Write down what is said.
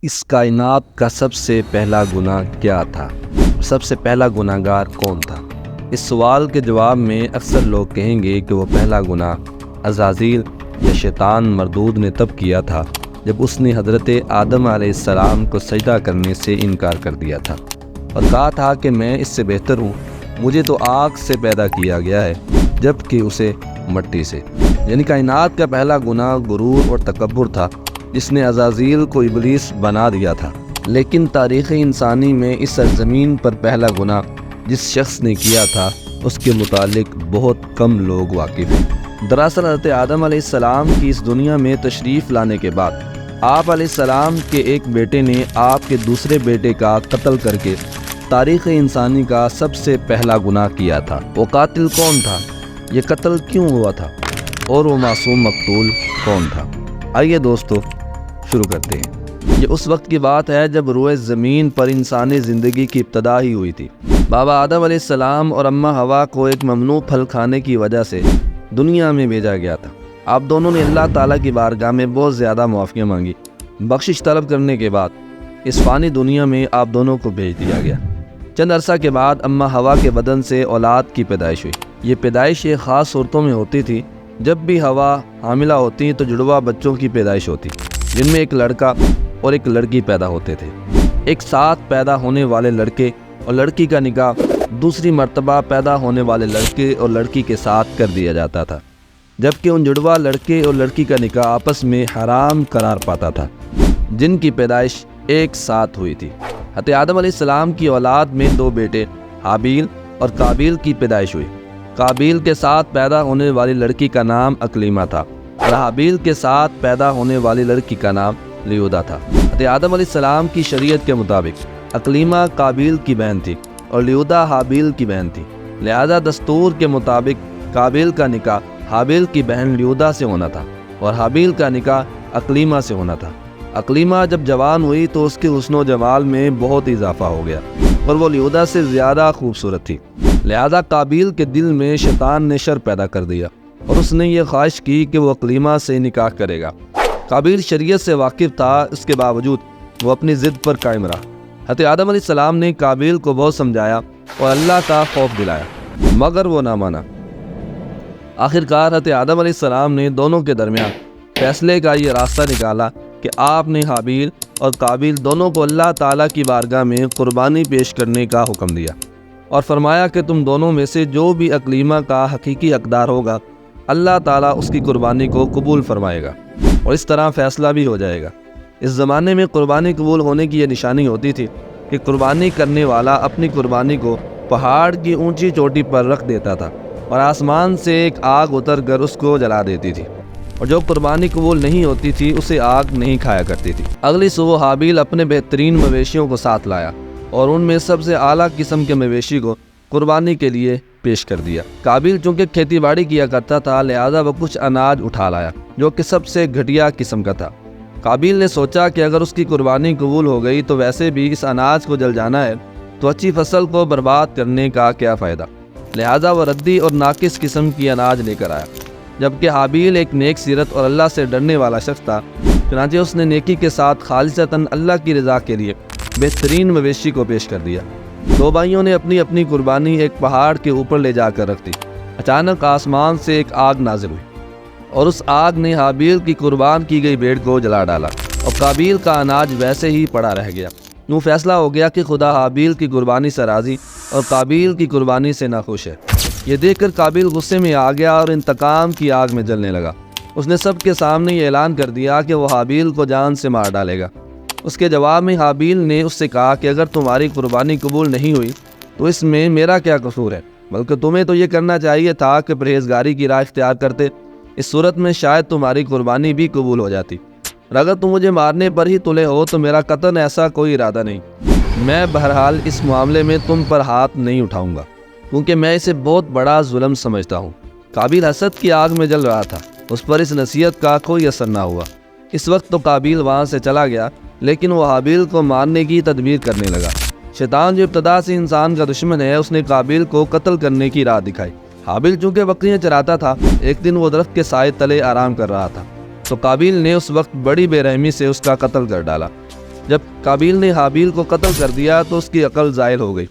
اس کائنات کا سب سے پہلا گناہ کیا تھا؟ سب سے پہلا گناہگار کون تھا؟ اس سوال کے جواب میں اکثر لوگ کہیں گے کہ وہ پہلا گناہ عزازیل یا شیطان مردود نے تب کیا تھا جب اس نے حضرت آدم علیہ السلام کو سجدہ کرنے سے انکار کر دیا تھا اور کہا تھا کہ میں اس سے بہتر ہوں، مجھے تو آگ سے پیدا کیا گیا ہے جبکہ اسے مٹی سے۔ یعنی کائنات کا پہلا گناہ غرور اور تکبر تھا جس نے عزازیل کو ابلیس بنا دیا تھا۔ لیکن تاریخ انسانی میں اس سرزمین پر پہلا گناہ جس شخص نے کیا تھا اس کے متعلق بہت کم لوگ واقف ہیں۔ دراصل حضرت آدم علیہ السلام کی اس دنیا میں تشریف لانے کے بعد آپ علیہ السلام کے ایک بیٹے نے آپ کے دوسرے بیٹے کا قتل کر کے تاریخ انسانی کا سب سے پہلا گناہ کیا تھا۔ وہ قاتل کون تھا؟ یہ قتل کیوں ہوا تھا؟ اور وہ معصوم مقتول کون تھا؟ آئیے دوستو شروع کرتے ہیں۔ یہ اس وقت کی بات ہے جب روئے زمین پر انسانی زندگی کی ابتدا ہی ہوئی تھی۔ بابا آدم علیہ السلام اور اماں ہوا کو ایک ممنوع پھل کھانے کی وجہ سے دنیا میں بھیجا گیا تھا۔ آپ دونوں نے اللہ تعالیٰ کی بارگاہ میں بہت زیادہ معافیاں مانگی۔ بخشش طلب کرنے کے بعد اس فانی دنیا میں آپ دونوں کو بھیج دیا گیا۔ چند عرصہ کے بعد اماں ہوا کے بدن سے اولاد کی پیدائش ہوئی۔ یہ پیدائش ایک خاص صورتوں میں ہوتی تھی۔ جب بھی ہوا حاملہ ہوتی تو جڑواں بچوں کی پیدائش ہوتی جن میں ایک لڑکا اور ایک لڑکی پیدا ہوتے تھے۔ ایک ساتھ پیدا ہونے والے لڑکے اور لڑکی کا نکاح دوسری مرتبہ پیدا ہونے والے لڑکے اور لڑکی کے ساتھ کر دیا جاتا تھا، جبکہ ان جڑواں لڑکے اور لڑکی کا نکاح آپس میں حرام قرار پاتا تھا جن کی پیدائش ایک ساتھ ہوئی تھی۔ حضرت آدم علیہ السلام کی اولاد میں دو بیٹے حابیل اور قابیل کی پیدائش ہوئی۔ قابیل کے ساتھ پیدا ہونے والی لڑکی کا نام اکلیمہ تھا اور حابیل کے ساتھ پیدا ہونے والی لڑکی کا نام لیودا تھا۔ حضرت آدم علیہ السلام کی شریعت کے مطابق اکلیمہ قابیل کی بہن تھی اور لیودا حابیل کی بہن تھی، لہذا دستور کے مطابق قابیل کا نکاح حابیل کی بہن لیودا سے ہونا تھا اور حابیل کا نکاح اکلیمہ سے ہونا تھا۔ اکلیمہ جب جوان ہوئی تو اس کے حسن و جمال میں بہت اضافہ ہو گیا اور وہ لیودا سے زیادہ خوبصورت تھی، لہذا قابیل کے دل میں شیطان نے شر پیدا کر دیا اور اس نے یہ خواہش کی کہ وہ اکلیمہ سے نکاح کرے گا۔ قابیل شریعت سے واقف تھا، اس کے باوجود وہ اپنی ضد پر قائم رہا۔ حضرت آدم علیہ السلام نے قابیل کو بہت سمجھایا اور اللہ کا خوف دلایا مگر وہ نہ مانا۔ آخرکار حضرت آدم علیہ السلام نے دونوں کے درمیان فیصلے کا یہ راستہ نکالا کہ آپ نے حابیل اور قابیل دونوں کو اللہ تعالیٰ کی بارگاہ میں قربانی پیش کرنے کا حکم دیا اور فرمایا کہ تم دونوں میں سے جو بھی اکلیمہ کا حقیقی حقدار ہوگا اللہ تعالیٰ اس کی قربانی کو قبول فرمائے گا اور اس طرح فیصلہ بھی ہو جائے گا۔ اس زمانے میں قربانی قبول ہونے کی یہ نشانی ہوتی تھی کہ قربانی کرنے والا اپنی قربانی کو پہاڑ کی اونچی چوٹی پر رکھ دیتا تھا اور آسمان سے ایک آگ اتر کر اس کو جلا دیتی تھی، اور جو قربانی قبول نہیں ہوتی تھی اسے آگ نہیں کھایا کرتی تھی۔ اگلی صبح حابیل اپنے بہترین مویشیوں کو ساتھ لایا اور ان میں سب سے اعلیٰ قسم کے مویشی کو قربانی کے لیے پیش کر دیا۔ قابیل چونکہ کھیتی باڑی کیا کرتا تھا لہذا وہ کچھ اناج اٹھا لایا جو کہ سب سے گھٹیا قسم کا تھا۔ قابیل نے سوچا کہ اگر اس کی قربانی قبول ہو گئی تو ویسے بھی اس اناج کو جل جانا ہے تو اچھی فصل کو برباد کرنے کا کیا فائدہ، لہذا وہ ردی اور ناقص قسم کی اناج لے کر آیا۔ جبکہ حابیل ایک نیک سیرت اور اللہ سے ڈرنے والا شخص تھا، چنانچہ اس نے نیکی کے ساتھ خالصتاً اللہ کی رضا کے لیے بہترین مویشی کو پیش کر دیا۔ دو بھائیوں نے اپنی اپنی قربانی ایک پہاڑ کے اوپر لے جا کر رکھ دی۔ اچانک آسمان سے ایک آگ نازل ہوئی اور اس آگ نے حابیل کی قربان کی گئی بھیڑ کو جلا ڈالا اور قابیل کا اناج ویسے ہی پڑا رہ گیا۔ یوں فیصلہ ہو گیا کہ خدا حابیل کی قربانی سے راضی اور قابیل کی قربانی سے ناخوش ہے۔ یہ دیکھ کر قابیل غصے میں آ گیا اور انتقام کی آگ میں جلنے لگا۔ اس نے سب کے سامنے یہ اعلان کر دیا کہ وہ حابیل کو جان سے مار ڈالے گا۔ اس کے جواب میں حابیل نے اس سے کہا کہ اگر تمہاری قربانی قبول نہیں ہوئی تو اس میں میرا کیا قصور ہے، بلکہ تمہیں تو یہ کرنا چاہیے تھا کہ پرہیزگاری کی راہ اختیار کرتے، اس صورت میں شاید تمہاری قربانی بھی قبول ہو جاتی۔ اور اگر تم مجھے مارنے پر ہی تلے ہو تو میرا قطعاً ایسا کوئی ارادہ نہیں۔ میں بہرحال اس معاملے میں تم پر ہاتھ نہیں اٹھاؤں گا کیونکہ میں اسے بہت بڑا ظلم سمجھتا ہوں۔ قابیل حسد کی آگ میں جل رہا تھا، اس پر اس نصیحت کا کوئی اثر نہ ہوا۔ اس وقت تو قابیل وہاں سے چلا گیا لیکن وہ حابیل کو مارنے کی تدبیر کرنے لگا۔ شیطان جو ابتدا سے انسان کا دشمن ہے اس نے قابیل کو قتل کرنے کی راہ دکھائی۔ حابیل چونکہ بکریاں چراتا تھا، ایک دن وہ درخت کے سائے تلے آرام کر رہا تھا تو قابیل نے اس وقت بڑی بے رحمی سے اس کا قتل کر ڈالا۔ جب قابیل نے حابیل کو قتل کر دیا تو اس کی عقل زائل ہو گئی